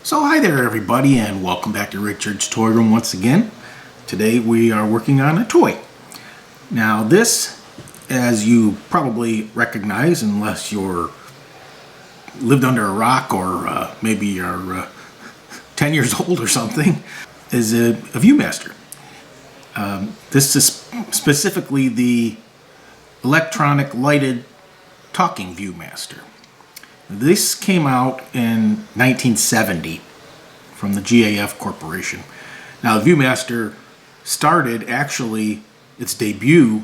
So hi there everybody, and welcome back to Richard's Toy Room once again. Today we are working on a toy. Now this, as you probably recognize unless you're lived under a rock or maybe you're 10 years old or something, is a ViewMaster. This is specifically the Electronic Lighted Talking ViewMaster. This came out in 1970 from the GAF Corporation. Now, the ViewMaster started, actually, its debut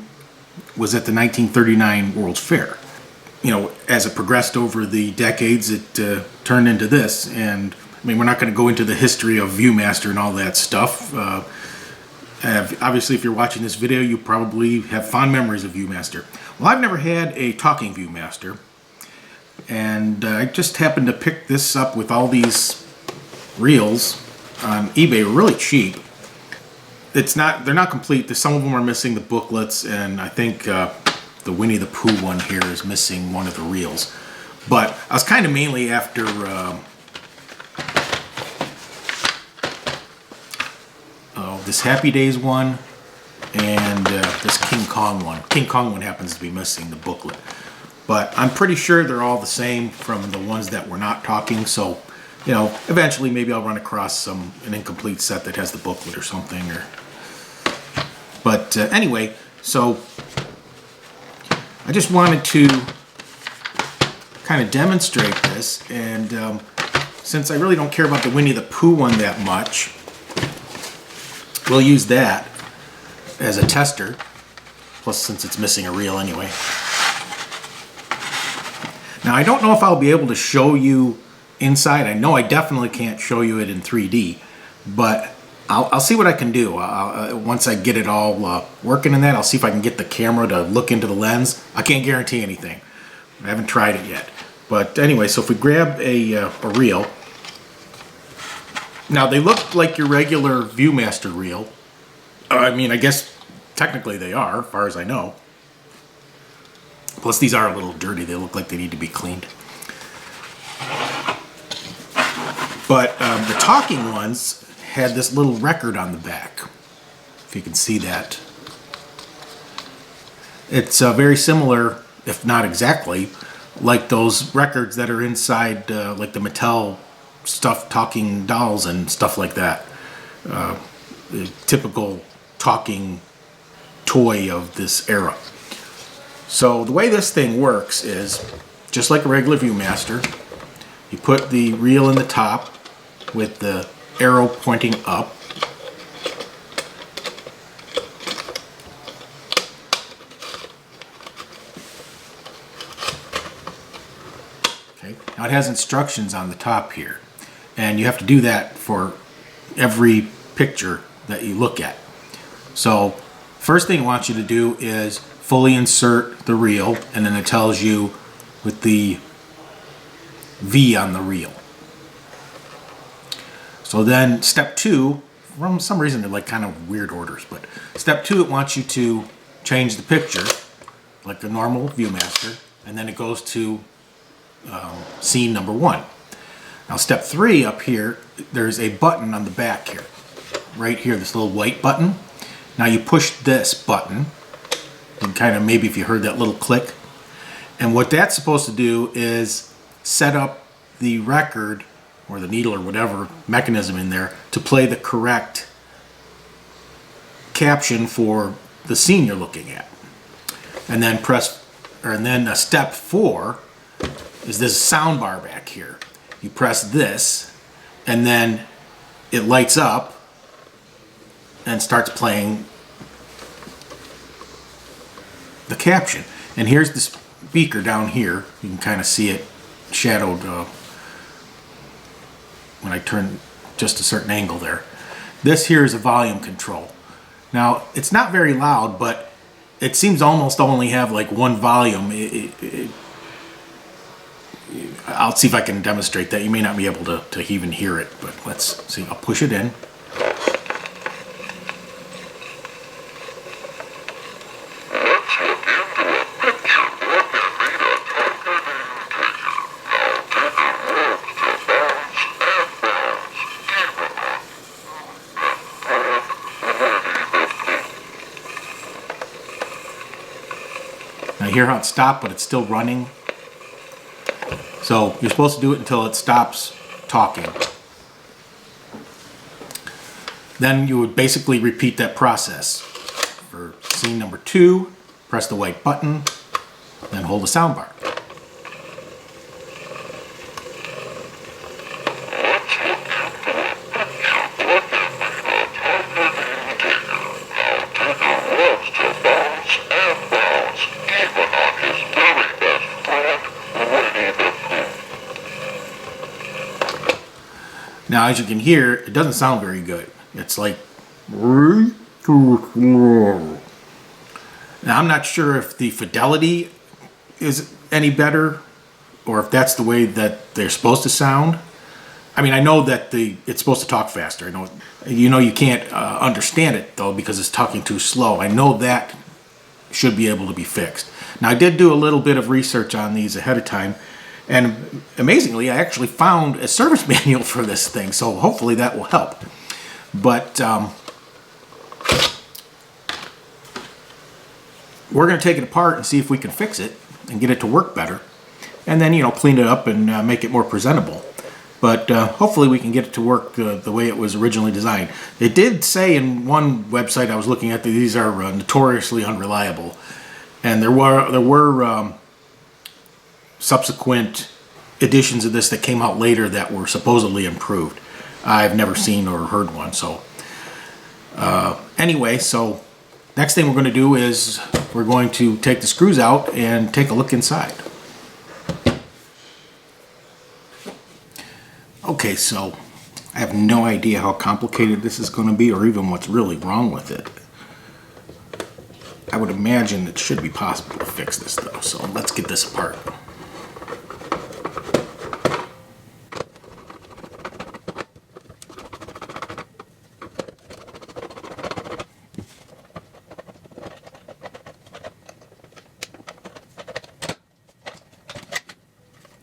was at the 1939 World's Fair. You know, as it progressed over the decades, it turned into this. And, I mean, we're not going to go into the history of ViewMaster and all that stuff. Obviously, if you're watching this video, you probably have fond memories of ViewMaster. Well, I've never had a talking ViewMaster. And I just happened to pick this up with all these reels on eBay, really cheap. They're not complete. Some of them are missing the booklets, and I think the Winnie the Pooh one here is missing one of the reels. But I was kind of mainly after this Happy Days one and this King Kong one. King Kong one happens to be missing the booklet. But I'm pretty sure they're all the same from the ones that were not talking. So, you know, eventually maybe I'll run across an incomplete set that has the booklet or something. But anyway, so I just wanted to kind of demonstrate this. And since I really don't care about the Winnie the Pooh one that much, we'll use that as a tester. Plus, since it's missing a reel anyway. Now, I don't know if I'll be able to show you inside. I know I definitely can't show you it in 3D, but I'll see what I can do. Once I get it all working in that, I'll see if I can get the camera to look into the lens. I can't guarantee anything. I haven't tried it yet. But anyway, so if we grab a reel. Now, they look like your regular ViewMaster reel. I mean, I guess technically they are, as far as I know. Plus, these are a little dirty. They look like they need to be cleaned. But the talking ones had this little record on the back, if you can see that. It's very similar, if not exactly, like those records that are inside, like the Mattel stuffed talking dolls and stuff like that. The typical talking toy of this era. So the way this thing works is, just like a regular ViewMaster, you put the reel in the top with the arrow pointing up. Okay. Now it has instructions on the top here, and you have to do that for every picture that you look at. So first thing I want you to do is fully insert the reel, and then it tells you with the V on the reel. So then step 2, for some reason they're like kind of weird orders, but step 2, it wants you to change the picture like a normal ViewMaster, and then it goes to scene number 1. Now step 3 up here, there's a button on the back here, right here, this little white button. Now you push this button, and kind of maybe if you heard that little click. And what that's supposed to do is set up the record or the needle or whatever mechanism in there to play the correct caption for the scene you're looking at. And then step 4 is this sound bar back here. You press this and then it lights up and starts playing the caption. And here's the speaker down here. You can kind of see it shadowed when I turn just a certain angle there. This here is a volume control. Now, it's not very loud, but it seems almost only have like one volume. I'll see if I can demonstrate that. You may not be able to even hear it, but let's see. I'll push it in. hear how it stopped, but it's still running. So you're supposed to do it until it stops talking. Then you would basically repeat that process. For scene number 2, press the white button, then hold the soundbar. Now, as you can hear, it doesn't sound very good. It's like... Now, I'm not sure if the fidelity is any better or if that's the way that they're supposed to sound. I mean, I know that it's supposed to talk faster. I know, you can't understand it, though, because it's talking too slow. I know that should be able to be fixed. Now, I did do a little bit of research on these ahead of time. And amazingly, I actually found a service manual for this thing, so hopefully that will help. But we're going to take it apart and see if we can fix it and get it to work better. And then, clean it up and make it more presentable. But hopefully we can get it to work the way it was originally designed. It did say in one website I was looking at that these are notoriously unreliable. And there were subsequent editions of this that came out later that were supposedly improved. I've never seen or heard one. So anyway, so next thing we're going to do is we're going to take the screws out and take a look inside. Okay, so I have no idea how complicated this is going to be or even what's really wrong with it. I would imagine it should be possible to fix this though, so let's get this apart.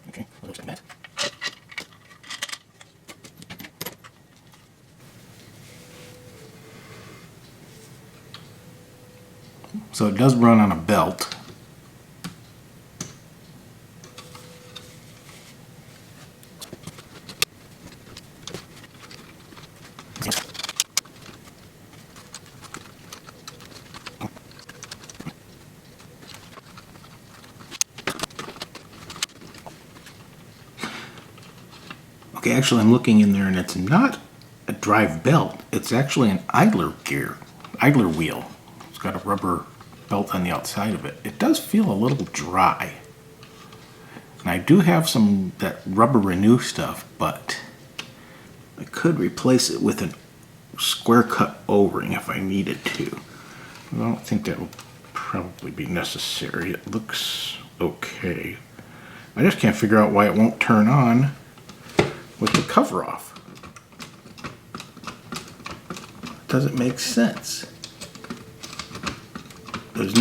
Okay, looks like that. So it does run on a belt. Okay, actually I'm looking in there and it's not a drive belt. It's actually an idler wheel. It's got a rubber belt on the outside of it. It does feel a little dry. And I do have that rubber renew stuff, but I could replace it with a square cut O-ring if I needed to. I don't think that will probably be necessary. It looks okay. I just can't figure out why it won't turn on with the cover off. It doesn't make sense. There's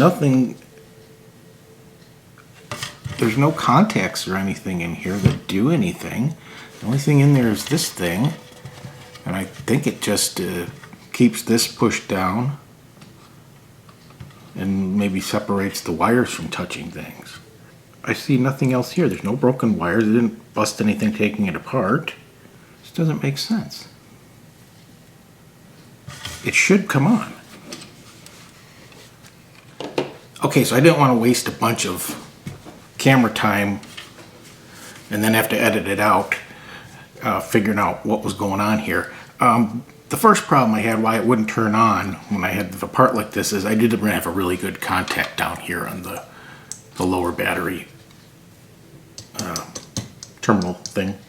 no contacts or anything in here that do anything. The only thing in there is this thing, and I think it just keeps this pushed down and maybe separates the wires from touching things. I see nothing else here. There's no broken wires. It didn't bust anything taking it apart. This doesn't make sense. It should come on. Okay, so I didn't want to waste a bunch of camera time and then have to edit it out, figuring out what was going on here. The first problem I had why it wouldn't turn on when I had the part like this is I didn't have a really good contact down here on the lower battery terminal thing.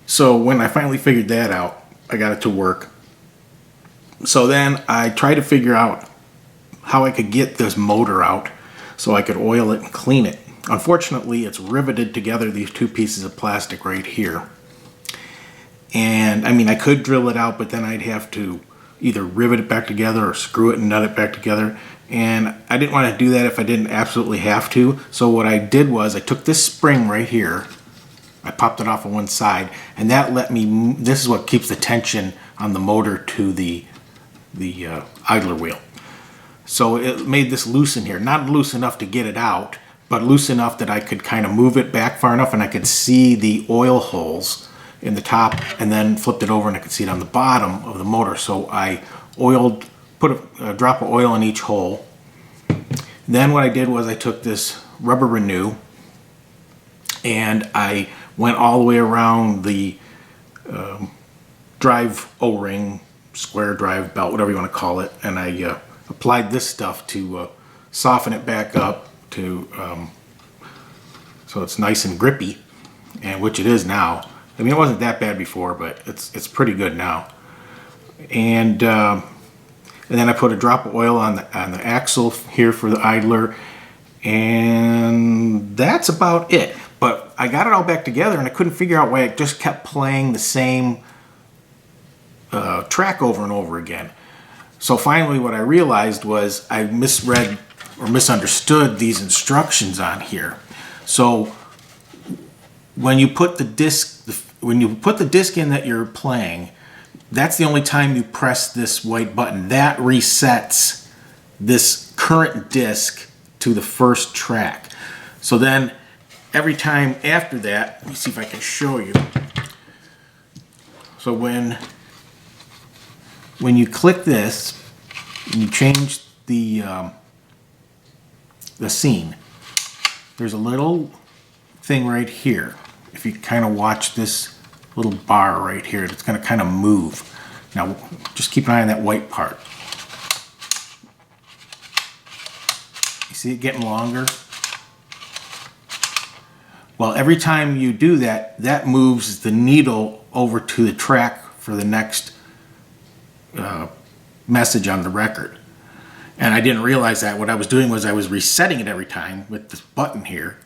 So when I finally figured that out, I got it to work. So then I tried to figure out how I could get this motor out so I could oil it and clean it. Unfortunately, it's riveted together, these two pieces of plastic right here. And I mean, I could drill it out, but then I'd have to either rivet it back together or screw it and nut it back together. And I didn't want to do that if I didn't absolutely have to. So what I did was I took this spring right here, I popped it off on one side, and that let me, this is what keeps the tension on the motor to the idler wheel. So it made this loose in here. Not loose enough to get it out, but loose enough that I could kind of move it back far enough and I could see the oil holes in the top, and then flipped it over and I could see it on the bottom of the motor. So I put a drop of oil in each hole. Then what I did was I took this rubber renew and I went all the way around the drive O-ring, square drive belt, whatever you want to call it, and I applied this stuff to soften it back up to so it's nice and grippy, and which it is now. I mean, it wasn't that bad before, but it's pretty good now. And then I put a drop of oil on the axle here for the idler, and that's about it. But I got it all back together, and I couldn't figure out why it just kept playing the same track over and over again. So finally what I realized was I misread or misunderstood these instructions on here. So when you put the disc in that you're playing, that's the only time you press this white button. That resets this current disc to the first track. So then every time after that, let me see if I can show you. So when you click this and you change the scene, there's a little thing right here. If you kind of watch this little bar right here, it's going to kind of move. Now just keep an eye on that white part. You see it getting longer? Well, every time you do that, that moves the needle over to the track for the next message on the record. And I didn't realize that. What I was doing was I was resetting it every time with this button here.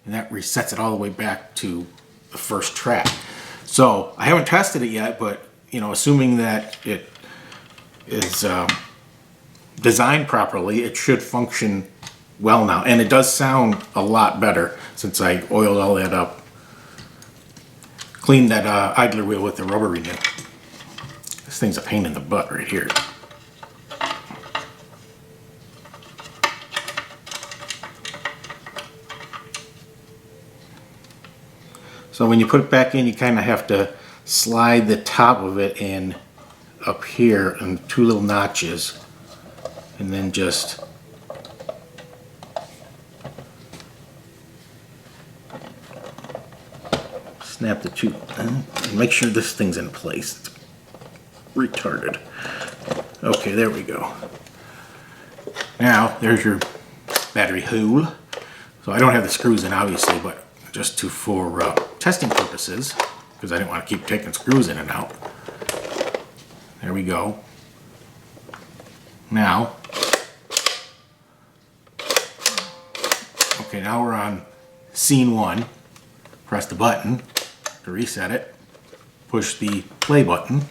And that resets it all the way back to the first track. So I haven't tested it yet, but assuming that it is designed properly, it should function well now. And it does sound a lot better since I oiled all that up. Cleaned that idler wheel with the rubber renew. This thing's a pain in the butt right here. So when you put it back in, you kind of have to slide the top of it in up here in two little notches, and then just snap the two and make sure this thing's in place. It's retarded. Okay, there we go. Now there's your battery hole. So I don't have the screws in, obviously, but just for testing purposes, because I didn't want to keep taking screws in and out. There we go. Now, okay, now we're on scene 1. Press the button to reset it. Push the play button.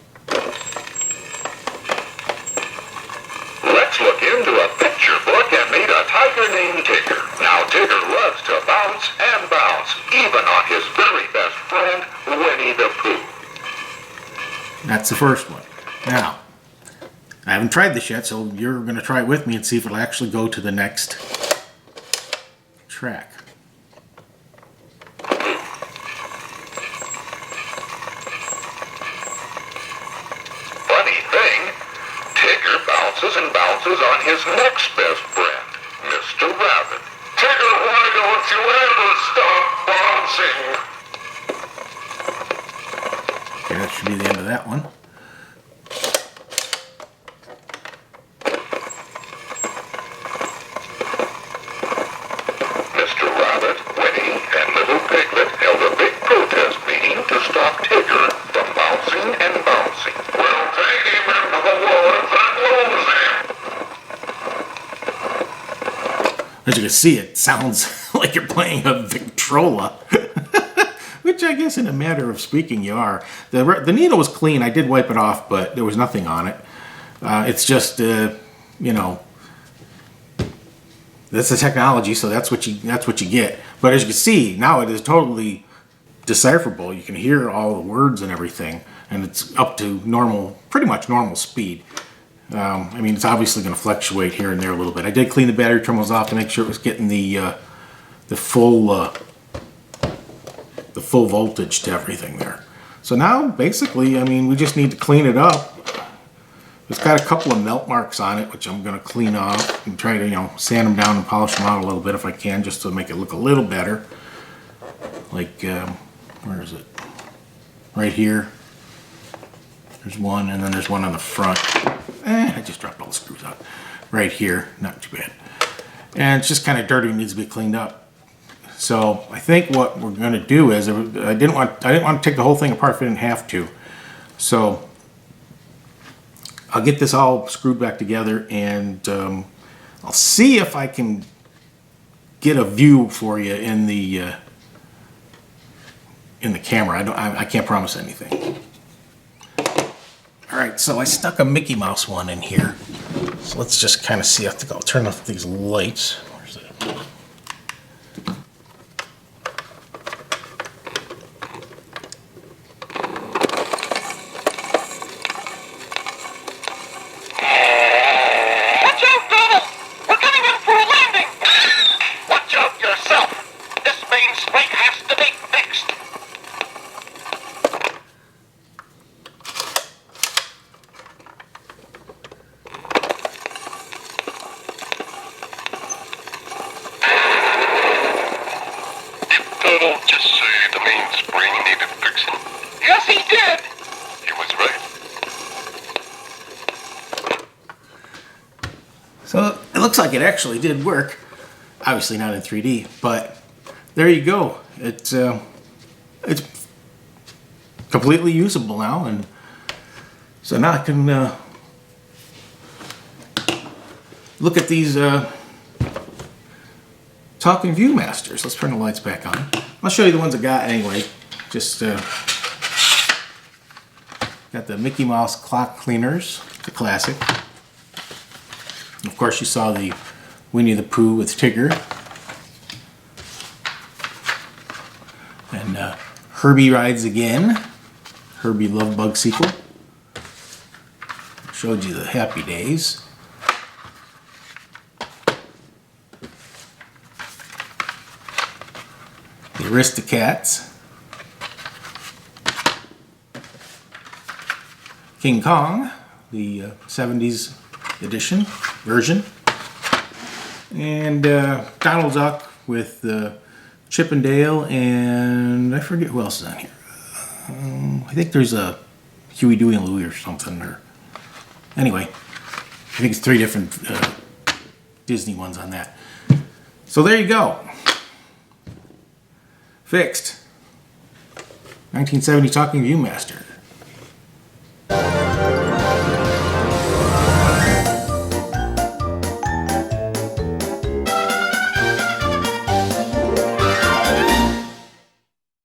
Let's look into a picture book and meet a tiger named Tigger. Now Tigger loves to bounce and bounce, even on his very best friend, Winnie the Pooh. That's the first one. Now, I haven't tried this yet, so you're going to try it with me and see if it'll actually go to the next track. Funny thing, Tigger bounces and bounces on his next best friend, Mr. Rabbit. Tigger, why don't you ever stop bouncing? Okay, that should be the end of that one. Mr. Rabbit, Winnie, and Little Piglet held a big protest meeting to stop Tigger from bouncing and bouncing. We'll take him into the woods and lose him. As you can see, it sounds like you're playing a Victrola. Which I guess in a matter of speaking you are. The needle was clean. I did wipe it off, but there was nothing on it. It's just, that's the technology, so that's what you get. But as you can see, now it is totally decipherable. You can hear all the words and everything. and it's up to normal, pretty much normal speed. I mean, it's obviously going to fluctuate here and there a little bit. I did clean the battery terminals off to make sure it was getting the full voltage to everything there. So now, basically, I mean, we just need to clean it up. It's got a couple of melt marks on it, which I'm going to clean off and try to, you know, sand them down and polish them out a little bit if I can, just to make it look a little better. Like, where is it? Right here. There's one, and then there's one on the front. I just dropped all the screws out. Right here, not too bad. And it's just kind of dirty, needs to be cleaned up. So I think what we're going to do is, I didn't want to take the whole thing apart if I didn't have to. So I'll get this all screwed back together, and I'll see if I can get a view for you in the camera. I can't promise anything. All right, so I stuck a Mickey Mouse one in here. So let's just kind of see. I think I'll turn off these lights. Where's it? Watch out, Donald! We're coming in for a landing! Watch out yourself! This main spring has to be fixed! Did Donald just say the main spring needed fixing? Yes, he did! He was right. So it looks like it actually did work. Obviously not in 3D, but there you go. It's completely usable now, and so now I can look at these talking ViewMasters. Let's turn the lights back on. I'll show you the ones I got anyway. Just got the Mickey Mouse clock cleaners, the classic. And of course, you saw the Winnie the Pooh with Tigger. And Herbie Rides Again. Herbie Love Bug sequel. Showed you the Happy Days. The Aristocats. King Kong, the 70s edition version. And Donald Duck with Chip and Dale, and I forget who else is on here. I think there's a Huey, Dewey, and Louie or something. Or anyway, I think it's 3 different Disney ones on that. So there you go. Fixed. 1970 Talking ViewMaster.